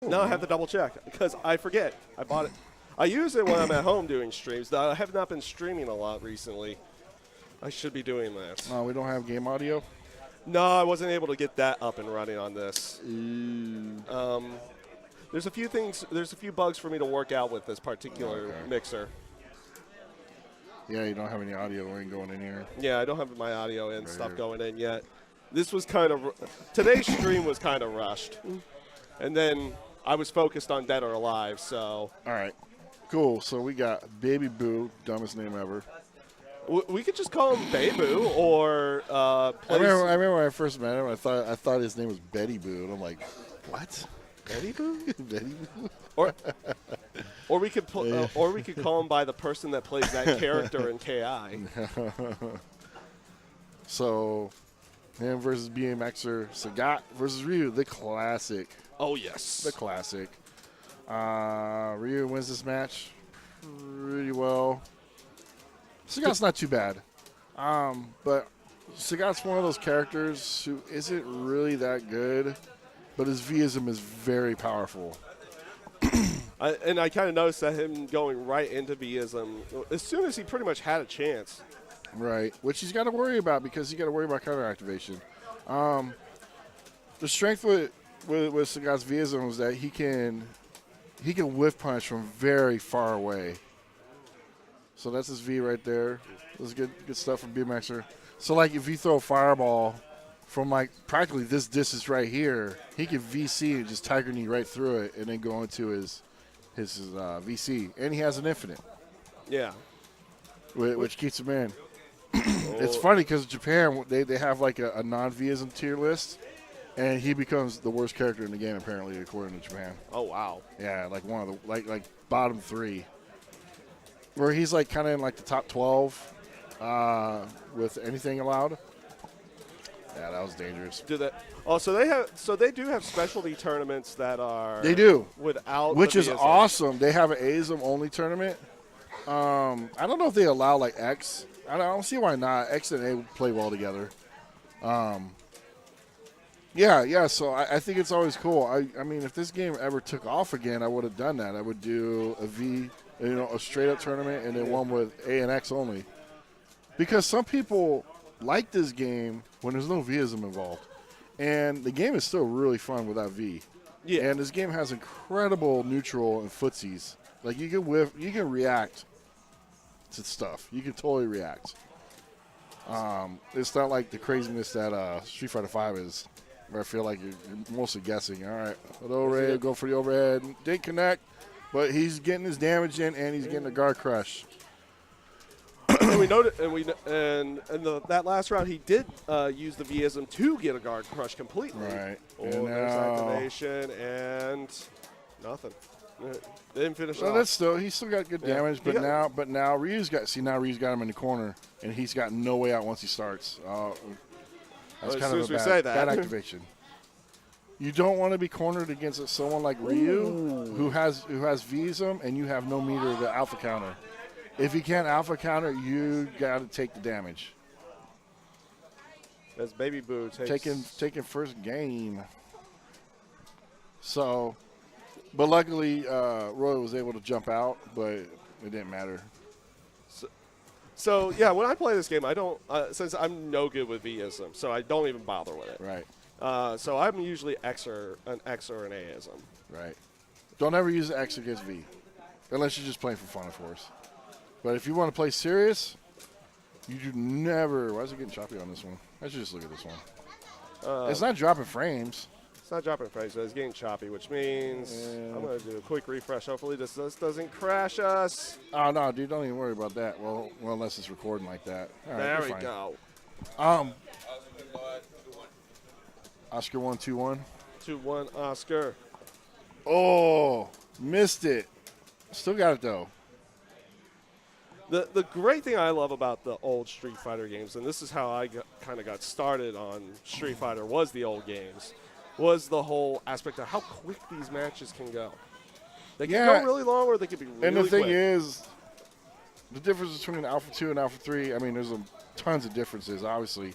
No, I have to double check because I forget. I bought it. I use it when I'm at home doing streams. I have not been streaming a lot recently. I should be doing this. We don't have game audio. No, I wasn't able to get that up and running on this. Ooh. There's a few things. There's a few bugs for me to work out with this particular Okay. mixer. Yeah, you don't have any audio going in here. Yeah, I don't have my audio and Right stuff here. going in yet. This was kind of today's stream was kind of rushed, and then I was focused on Dead or Alive. So All right. Cool. So we got Baby Boo, dumbest name ever. we could just call him Babu or I plays remember when I first met him, I thought his name was Betty Boo, and I'm like, what? Betty Boo. Betty Boo? Or we could or we could call him by the person that plays that character in KI. So, him versus BMXer, Sagat versus Ryu, the classic. Oh yes. The classic. Ryu wins this match pretty well. Sagat's not too bad. But Sagat's one of those characters who isn't really that good, but his Vism is very powerful. And I kind of noticed that him going right into Vism as soon as he pretty much had a chance. Right, which he's got to worry about because he's got to worry about counter activation. The strength with Sagat's Vism is that he can whiff punch from very far away. So that's his V right there. That's good stuff from BMXer. So like if you throw a fireball from like practically this distance right here, he can VC and just Tiger Knee right through it and then go into his VC. And he has an infinite, Yeah. which keeps him in. It's funny because Japan, they have like a non-Vism tier list, and he becomes the worst character in the game apparently according to Japan. Oh wow. Yeah, like one of the like bottom 3. Where he's like kind of in like the top 12 with anything allowed. Yeah, that was dangerous. Do that. Oh, so they do have specialty tournaments that are They do, without which the is VSM. awesome. They have an ASM only tournament. I don't know if they allow like X. I don't see why not. X and A play well together. Yeah. So I think it's always cool. I mean, if this game ever took off again, I would have done that. I would do a straight up tournament, and then one with A and X only. Because some people like this game when there's no Vism involved, and the game is still really fun without V. Yeah. And this game has incredible neutral and footsies. Like you can react to stuff. You can totally react. It's not like the craziness that Street Fighter V is, where I feel like you're mostly guessing. All right, overhead, go for the overhead. Didn't connect, but he's getting his damage in and he's getting a guard crush. And we noted, that last round he did use the Vism to get a guard crush completely. Right. Oh, And there's now- activation and nothing. Didn't finish So off. that's he's still got good Yeah. damage, He but now Ryu's got him in the corner, and he's got no way out once he starts. That's Well, as kind soon of as a we say that. bad activation. You don't want to be cornered against someone like Ryu, who has Vism, and you have no meter to alpha counter. If you can't alpha counter, you got to take the damage. As Baby Boo takes Taking first game. So, but luckily Roy was able to jump out, but it didn't matter. So yeah, when I play this game, I don't since I'm no good with Vism, so I don't even bother with it. Right, So I'm usually an X or an Aism. right. Don't ever use X against V, unless you're just playing for fun, of course. But if you want to play serious, you do never. Why is it getting choppy on this one? I should just look at this one. It's not dropping frames. It's not dropping frames, but it's getting choppy, which means I'm going to do a quick refresh. Hopefully this doesn't crash us. Oh no, dude! Don't even worry about that. Well, unless it's recording like that. All right, There we're we fine. go. Oscar 1-2-1. 2-1 Oscar. Oh, missed it. Still got it though. The great thing I love about the old Street Fighter games, and this is how I kind of got started on Street Fighter, was the old games, was the whole aspect of how quick these matches can go. They can go really long, or they can be really quick. And the thing is, the difference between Alpha 2 and Alpha 3, I mean, there's tons of differences, obviously.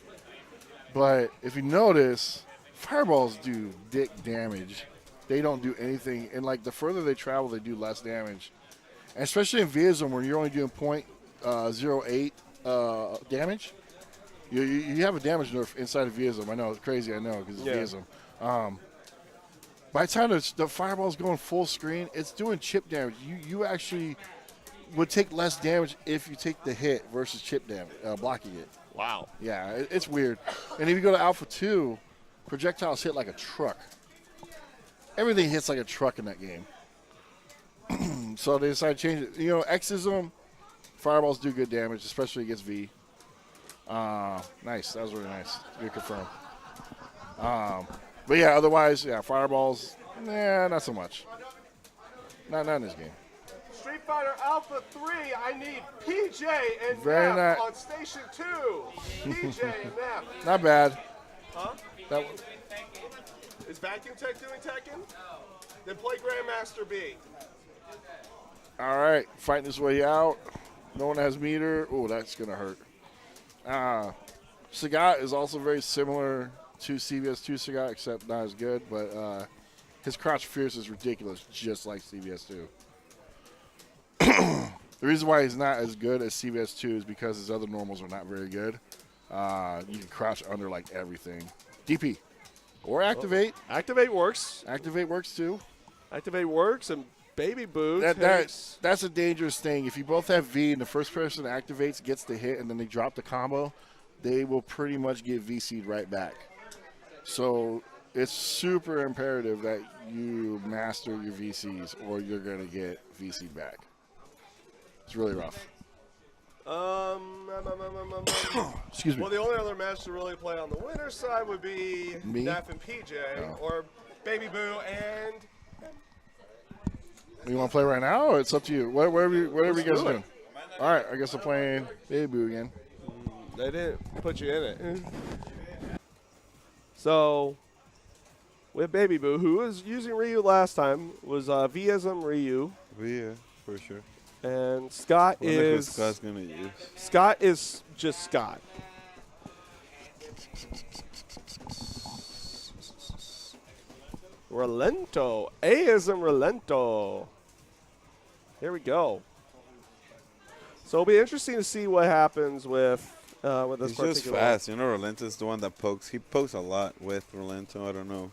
But if you notice, fireballs do dick damage. they don't do anything. And like the further they travel, they do less damage. And especially in Vism, where you're only doing .08 damage. You have a damage nerf inside of Vism. I know it's crazy. I know because it's Vism. By the time the fireball's going full screen, it's doing chip damage. You actually would take less damage if you take the hit versus chip damage, blocking it. Wow. Yeah, it's weird. And if you go to Alpha 2, projectiles hit like a truck. Everything hits like a truck in that game. So they decided to change it. You know, Xism, fireballs do good damage, especially against V. Nice. That was really nice. Good confirm. But yeah, otherwise, yeah, fireballs, not so much. Not in this game. Street Fighter Alpha 3, I need PJ and Very Nap nice. on Station 2. PJ and Nap. Not bad. Huh? That, Is Vacuum Tech doing Tekken? Then play Grandmaster B. all right, fighting his way out. No one has meter. Oh, that's going to hurt. Sagat is also very similar to CBS2 Sagat, except not as good, but his crouch fierce is ridiculous, just like CBS2. The reason why he's not as good as CBS2 is because his other normals are not very good. You can crouch under like everything. DP. Or activate. Activate works. Activate works too. Activate works, and Baby Boo That's a dangerous thing. If you both have V and the first person that activates gets the hit and then they drop the combo, they will pretty much get VC'd right back. So it's super imperative that you master your VCs or you're going to get VC'd back. It's really rough. Excuse me. Well, the only other match to really play on the winner's side would be Me? Naf and PJ, or Baby Boo and... You want to play right now, or it's up to you? Whatever you guys do it. doing. All right, I guess I'm playing Baby Boo again. They didn't put you in it. So, with Baby Boo, who was using Ryu last time, was Vism Ryu. Yeah, for sure. And Scott is... Scott's going to use. Scott is just Scott. Relento. Aism Relento. Here we go. So it'll be interesting to see what happens with this He's particular. just fast. You know, Relento's the one that pokes. He pokes a lot with Relento. I don't know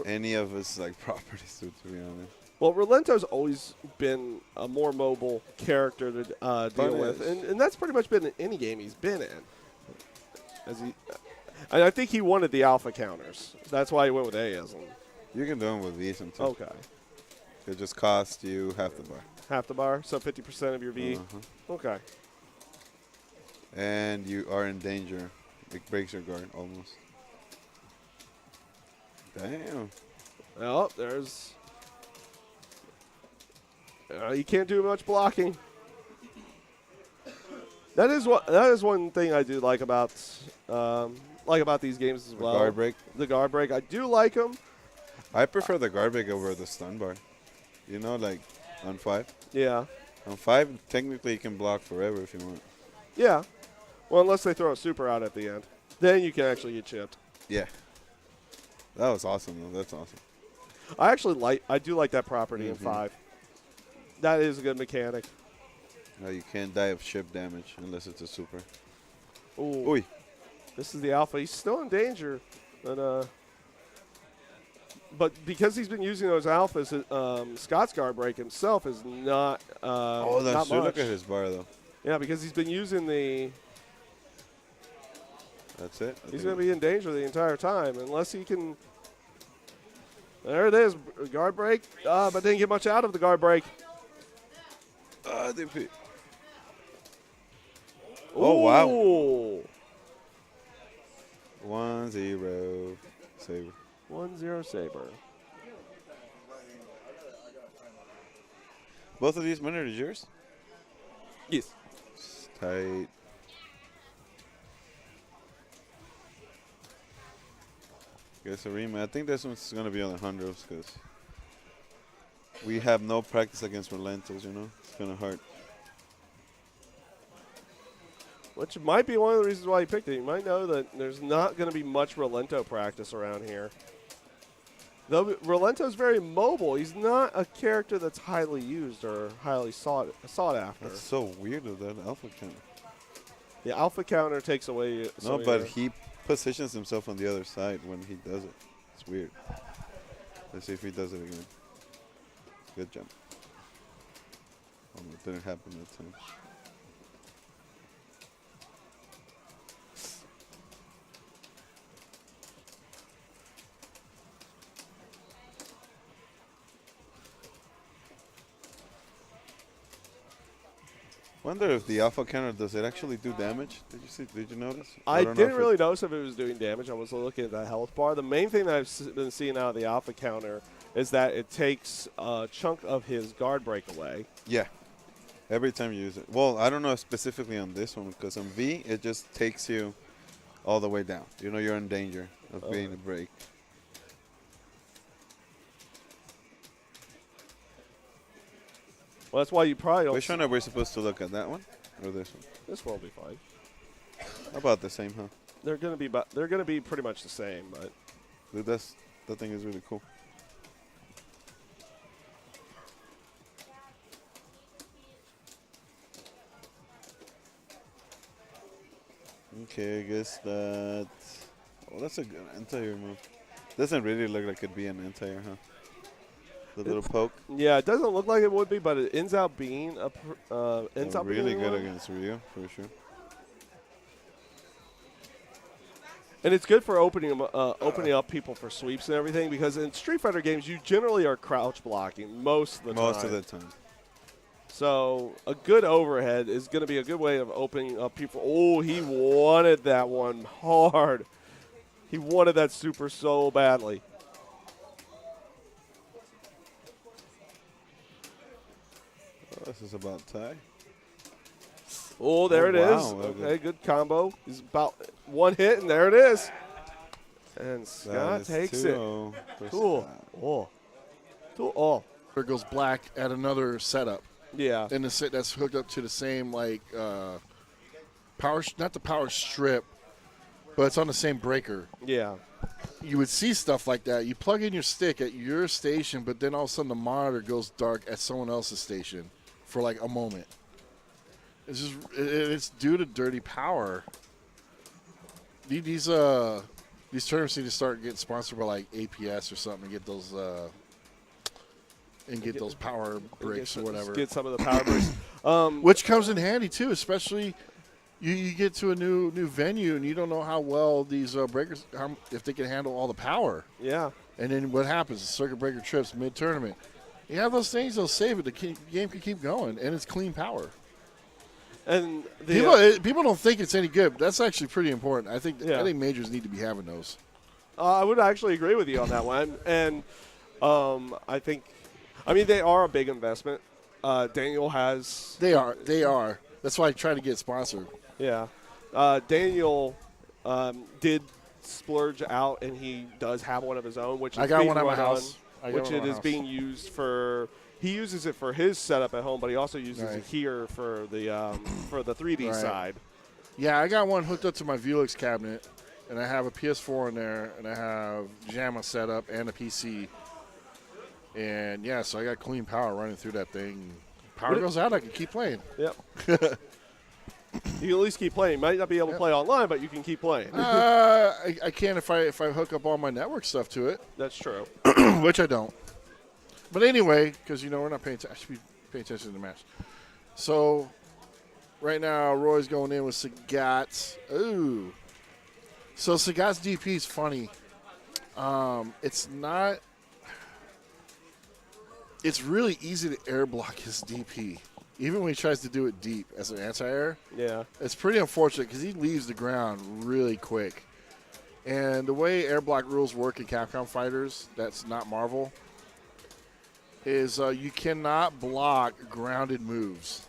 any of his like properties, to be honest. Well, Relento's always been a more mobile character to deal with, and that's pretty much been in any game he's been in. And I think he wanted the alpha counters. That's why he went with Aism. You can do him with Vism too. Okay. It just costs you half the bar. Half the bar, so 50% of your V. Okay. And you are in danger. It breaks your guard almost. Damn. Well, there's... you can't do much blocking. That is one thing I do like about these games as well. Guard break. The guard break. I do like them. I prefer the guard break over the stun bar. You know, like on 5. Yeah. On 5, technically you can block forever if you want. Yeah. Well, unless they throw a super out at the end, then you can actually get chipped. Yeah. That was awesome though. That's awesome. I do like that property in 5. That is a good mechanic. No, you can't die of chip damage unless it's a super. Ooh. Oy. This is the alpha. He's still in danger, but because he's been using those alphas, Scott's guard break himself is not. That's not much. Look at his bar though. Yeah, because he's been using the. That's it. He's going to be in danger the entire time unless he can. There it is, guard break, but didn't get much out of the guard break. DP. Oh, wow. 1-0 Saber. 1-0 Saber. Both of these winners are yours? Yes. It's tight. Guess a rematch. I think this one's going to be on the hundreds because we have no practice against Relentos, you know? It's kind of hard. Which might be one of the reasons why he picked it. You might know that there's not going to be much Relento practice around here. Though Rolento's very mobile, he's not a character that's highly used or highly sought after. That's so weird of that alpha counter. The alpha counter takes away. No, but he positions himself on the other side when he does it. It's weird. Let's see if he does it again. Good jump. Oh, it didn't happen that time. Wonder if the alpha counter, does it actually do damage? Did you notice? I don't know didn't really notice if it was doing damage. I was looking at the health bar. The main thing that I've been seeing out of the alpha counter is that it takes a chunk of his guard break away. Yeah. Every time you use it. Well, I don't know specifically on this one because on V, it just takes you all the way down. You know you're in danger of being a break. Well, that's why you probably don't. Which one are we supposed to look at? That one or this one? This one will be fine. About the same, huh? They're gonna be pretty much the same, but Dude, that thing is really cool. Okay, I guess that. Oh, that's a good anti-air move. Doesn't really look like it'd be an anti-air, huh? The little poke. yeah, it doesn't look like it would be, but it ends up being Really good one. against Ryu, for sure. And it's good for opening up people for sweeps and everything because in Street Fighter games you generally are crouch blocking most of the time. Most of the time. So a good overhead is going to be a good way of opening up people. Oh, he wanted that one hard. He wanted that super so badly. This is about tie. Oh, there it is. Wow, Okay, good combo. He's about one hit, and there it is. And Scott takes it. Cool. Oh. Cool. Oh. There goes black at another setup. Yeah. And the set that's hooked up to the same power, not the power strip, but it's on the same breaker. Yeah. You would see stuff like that. You plug in your stick at your station, but then all of a sudden the monitor goes dark at someone else's station for like a moment. It's just it's due to dirty power. These tournaments need to start getting sponsored by like APS or something to get those those power breaks or whatever. Get some of the power breaks. Which comes in handy too, especially you get to a new venue and you don't know how well these breakers, if they can handle all the power. Yeah. And then what happens? The circuit breaker trips mid-tournament. You have those things, they'll save it. The game can keep going, and it's clean power. And the, people don't think it's any good, but that's actually pretty important. I think majors need to be having those. I would actually agree with you on that one. And I mean, they are a big investment. Daniel has. They are. That's why I try to get sponsored. Yeah. Daniel did splurge out, and he does have one of his own, which is I got being one at my run house. which it is being used for. He uses it for his setup at home, but he also uses it here for the 3D side. Yeah, I got one hooked up to my Vuelix cabinet, and I have a PS4 in there, and I have JAMA set up and a PC. And, yeah, so I got clean power running through that thing. Power goes out, I can keep playing. Yep. You can at least keep playing. You might not be able to play online, but you can keep playing. I can if I hook up all my network stuff to it. That's true. Which I don't. But anyway, because, we're not paying attention. I should be paying attention to the match. So, right now, Roy's going in with Sagat. Ooh. So, Sagat's DP is funny. It's not. It's really easy to air block his DP, even when he tries to do it deep as an anti-air. Yeah. It's pretty unfortunate because he leaves the ground really quick. And the way air block rules work in Capcom Fighters, that's not Marvel, is you cannot block grounded moves.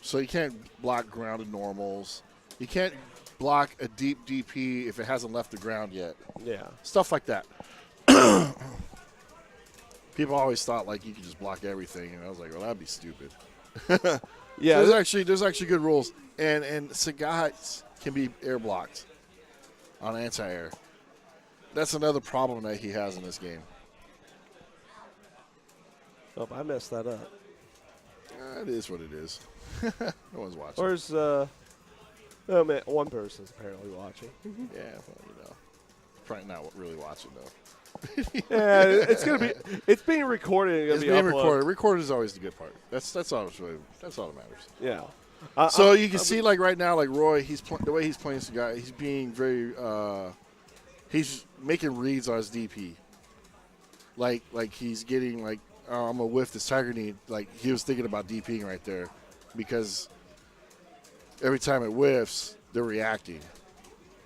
So you can't block grounded normals. You can't block a deep DP if it hasn't left the ground yet. Yeah. Stuff like that. People always thought like you could just block everything, and I was like, well, that'd be stupid. Yeah. So there's actually good rules, and Sagat can be air blocked on anti-air. that's another problem that he has in this game. Oh, I messed that up. It is what it is. No one's watching. Where's oh man, one person's apparently watching. Yeah, well, probably not really watching though. Yeah, it's being recorded. It's being recorded. Recorded is always the good part. That's all. That's all that matters. Yeah. So you can see, like right now, like Roy, the way he's playing this guy, he's being very, he's making reads on his DP. Like he's getting like, I'm gonna whiff this Tiger Knee. Like he was thinking about DPing right there, because every time it whiffs, they're reacting,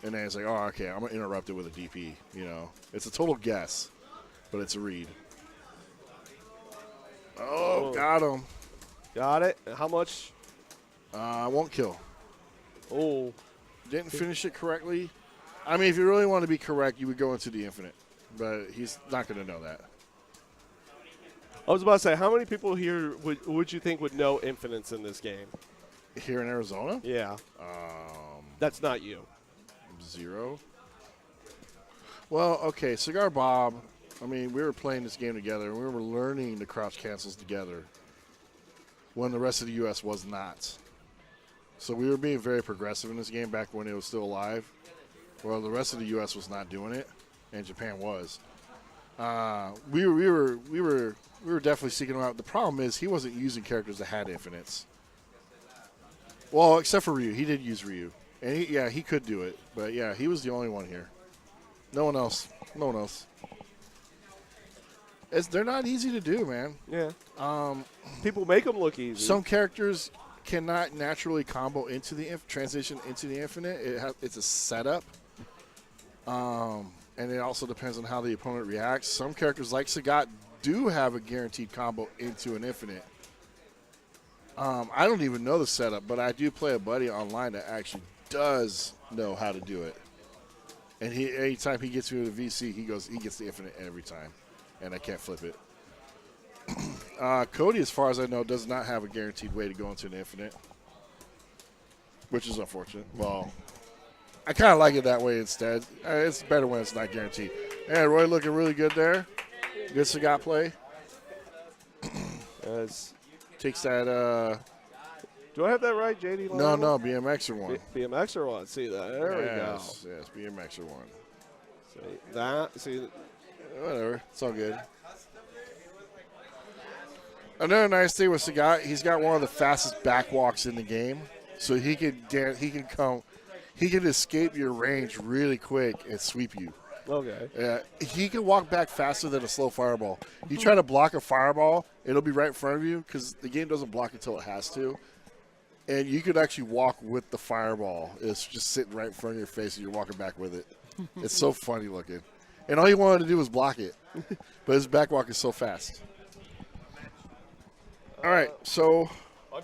and then it's like, oh, okay, I'm gonna interrupt it with a DP. You know, it's a total guess, but it's a read. Oh, got him. Got it. How much? I won't kill. Oh. Didn't finish it correctly. I mean, if you really want to be correct, you would go into the infinite. But he's not going to know that. I was about to say, how many people here would you think would know infinites in this game? Here in Arizona? Yeah. That's not you. 0. Well, okay, Cigar Bob, I mean, we were playing this game together, and we were learning the crouch cancels together when the rest of the U.S. was not. So we were being very progressive in this game back when it was still alive. Well, the rest of the U.S. was not doing it, and Japan was. We were definitely seeking him out. The problem is he wasn't using characters that had infinites. Well, except for Ryu, he did use Ryu, and he could do it. But yeah, he was the only one here. No one else. No one else. They're not easy to do, man. Yeah. People make them look easy. Some characters cannot naturally combo into the transition into the infinite. It's a setup, and it also depends on how the opponent reacts. Some characters like Sagat do have a guaranteed combo into an infinite. I don't even know the setup, but I do play a buddy online that actually does know how to do it. And anytime he gets through the VC, he gets the infinite every time, and I can't flip it. Cody, as far as I know, does not have a guaranteed way to go into an infinite, which is unfortunate. Well, I kind of like it that way instead. It's better when it's not guaranteed. And Roy looking really good there. Good Sagat play. Takes that. Do I have that right, JD? No, BMXer one. BMXer one. See that? There we go. Yes, BMXer one. See that? See. Whatever. It's all good. Another nice thing with Sagat, he's got one of the fastest backwalks in the game, so he can escape your range really quick and sweep you. Okay. He can walk back faster than a slow fireball. You try to block a fireball, it'll be right in front of you because the game doesn't block until it has to. And you could actually walk with the fireball. It's just sitting right in front of your face and you're walking back with it. It's so funny looking. And all he wanted to do was block it. But his backwalk is so fast. All right, so